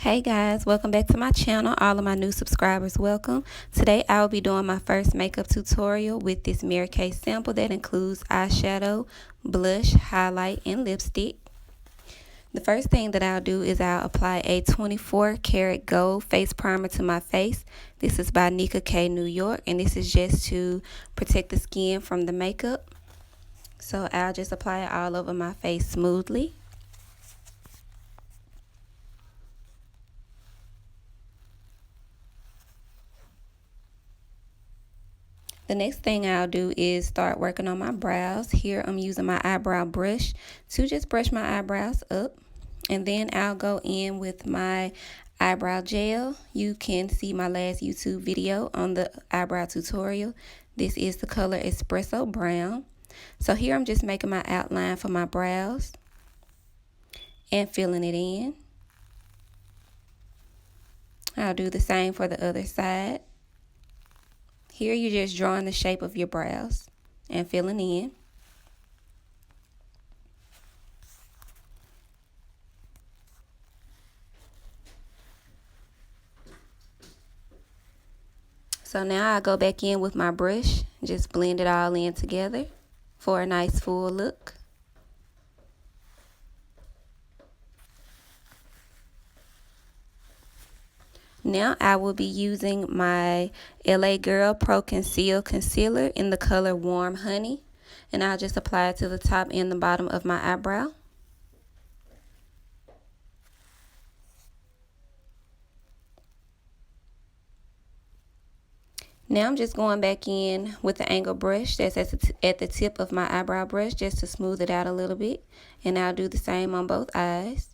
Hey guys, welcome back to my channel. All of my new subscribers, welcome. Today I will be doing my first makeup tutorial with this MaryKay sample that includes eyeshadow, blush, highlight, and lipstick. The first thing that I'll do is I'll apply a 24 karat gold face primer to my face. This is by NickaK, New York, and this is just to protect the skin from the makeup. So I'll just apply it all over my face smoothly. The next thing I'll do is start working on my brows. Here I'm using my eyebrow brush to just brush my eyebrows up. And then I'll go in with my eyebrow gel. You can see my last YouTube video on the eyebrow tutorial. This is the color Espresso Brown. So here I'm just making my outline for my brows and filling it in. I'll do the same for the other side. Here you're just drawing the shape of your brows and filling in. So now I go back in with my brush, just blend it all in together for a nice full look. Now I will be using my LA Girl Pro Conceal Concealer in the color Warm Honey. And I'll just apply it to the top and the bottom of my eyebrow. Now I'm just going back in with the angle brush that's at the tip of my eyebrow brush just to smooth it out a little bit. And I'll do the same on both eyes.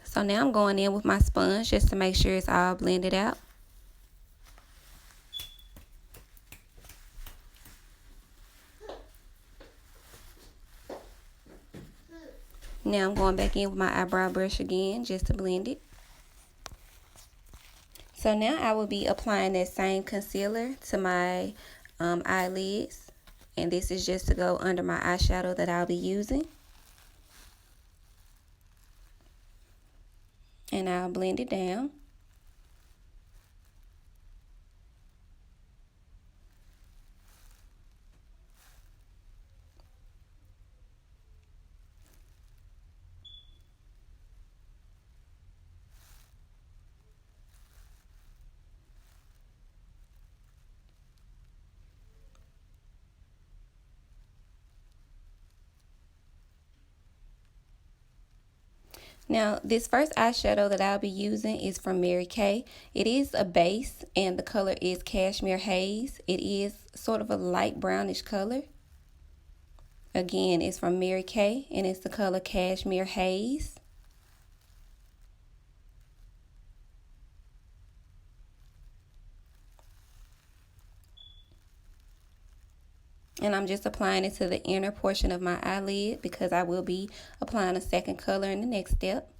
So now I'm going in with my sponge just to make sure it's all blended out. Now I'm going back in with my eyebrow brush again just to blend it. So now I will be applying that same concealer to my eyelids. And this is just to go under my eyeshadow that I'll be using. And I'll blend it down. Now, this first eyeshadow that I'll be using is from MaryKay. It is a base, and the color is Cashmere Haze. It is sort of a light brownish color. Again, it's from MaryKay, and it's the color Cashmere Haze. And I'm just applying it to the inner portion of my eyelid because I will be applying a second color in the next step.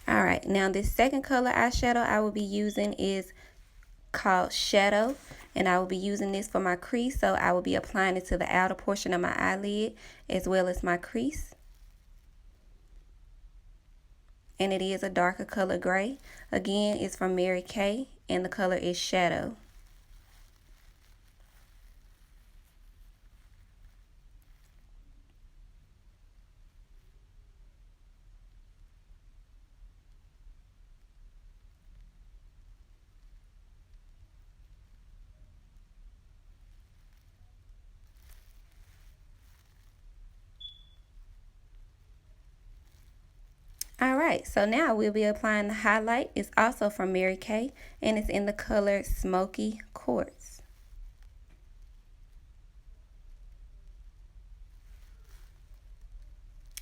Alright, now this second color eyeshadow I will be using is called Shadow, and I will be using this for my crease, so I will be applying it to the outer portion of my eyelid as well as my crease. And it is a darker color gray. Again, it's from MaryKay, and the color is Shadow. Alright, so now we'll be applying the highlight. It's also from MaryKay, and it's in the color Smoky Quartz.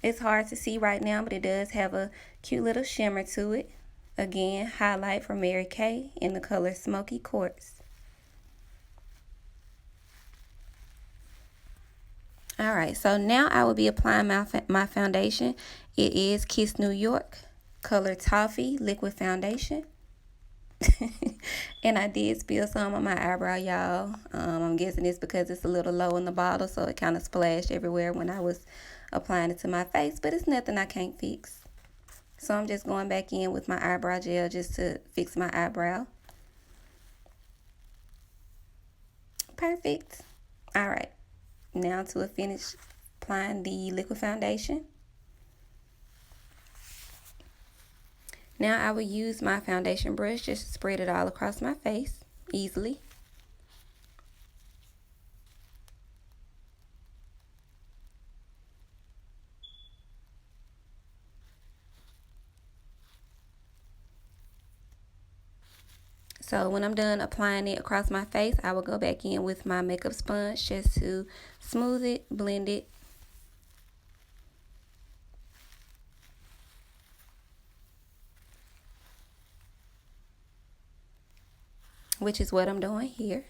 It's hard to see right now, but it does have a cute little shimmer to it. Again, highlight from Mary Kay in the color Smoky Quartz. Alright, so now I will be applying my foundation. It is Kiss New York color Toffee liquid foundation. And I did spill some on my eyebrow, y'all. I'm guessing it's because it's a little low in the bottle, so it kind of splashed everywhere when I was applying it to my face, but it's nothing I can't fix. So I'm just going back in with my eyebrow gel just to fix my eyebrow. Perfect. Alright, now to finish applying the liquid foundation. Now I will use my foundation brush just to spread it all across my face easily. So when I'm done applying it across my face, I will go back in with my makeup sponge just to smooth it, blend it. Which is what I'm doing here.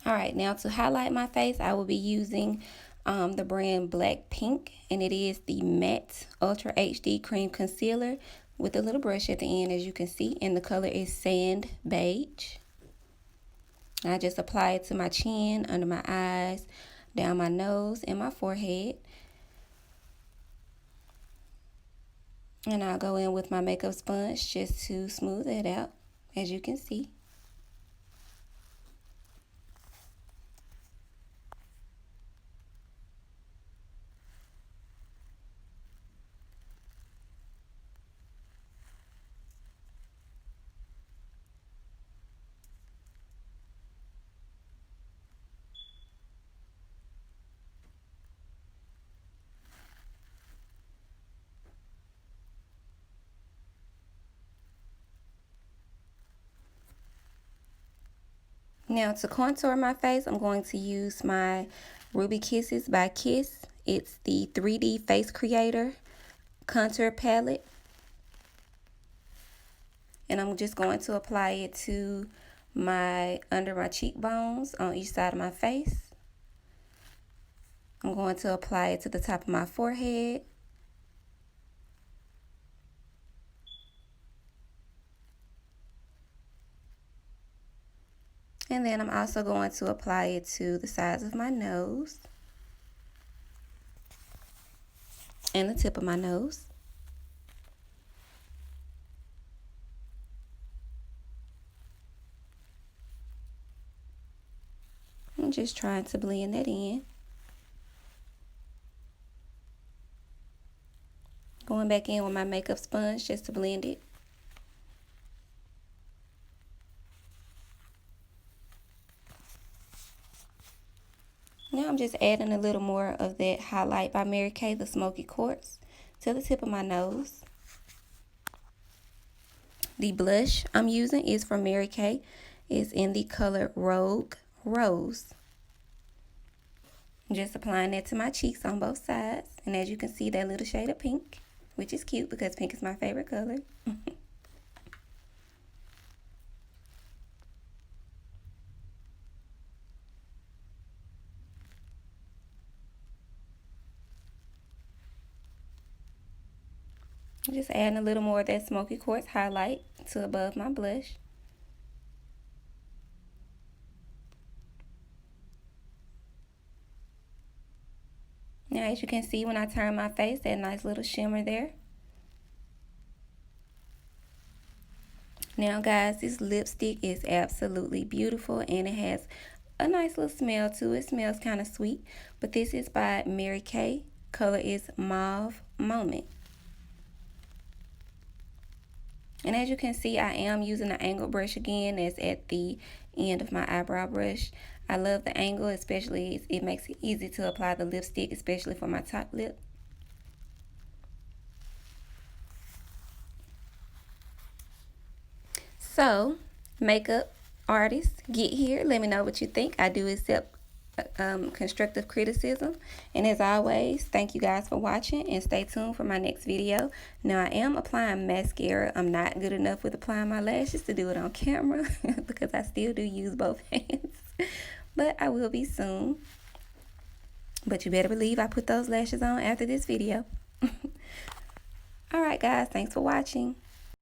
Alright, now to highlight my face, I will be using the brand Black Pink, and it is the Matte Ultra HD Cream Concealer with a little brush at the end, as you can see, and the color is Sand Beige. I just apply it to my chin, under my eyes, down my nose, and my forehead. And I'll go in with my makeup sponge just to smooth it out, as you can see. Now to contour my face, I'm going to use my Ruby Kisses by Kiss. It's the 3D Face Creator contour palette. And I'm just going to apply it to under my cheekbones on each side of my face. I'm going to apply it to the top of my forehead. And then I'm also going to apply it to the sides of my nose and the tip of my nose. I'm just trying to blend that in. Going back in with my makeup sponge just to blend it. Now I'm just adding a little more of that highlight by Mary Kay, the Smoky Quartz, to the tip of my nose. The blush I'm using is from Mary Kay. It's in the color Rogue Rose. I'm just applying that to my cheeks on both sides. And as you can see, that little shade of pink, which is cute because pink is my favorite color. Just adding a little more of that Smoky Quartz highlight to above my blush. Now, as you can see, when I turn my face, that nice little shimmer there. Now guys, this lipstick is absolutely beautiful and it has a nice little smell to it. It smells kind of sweet. But this is by Mary Kay. Color is Mauve Moment. And as you can see, I am using an angled brush again. That's at the end of my eyebrow brush. I love the angle, especially it makes it easy to apply the lipstick, especially for my top lip. So, makeup artists, get here. Let me know what you think. I do accept constructive criticism. And as always, thank you guys for watching and stay tuned for my next video. Now, I am applying mascara. I'm not good enough with applying my lashes to do it on camera because I still do use both hands. But I will be soon. But you better believe I put those lashes on after this video. Alright guys, thanks for watching.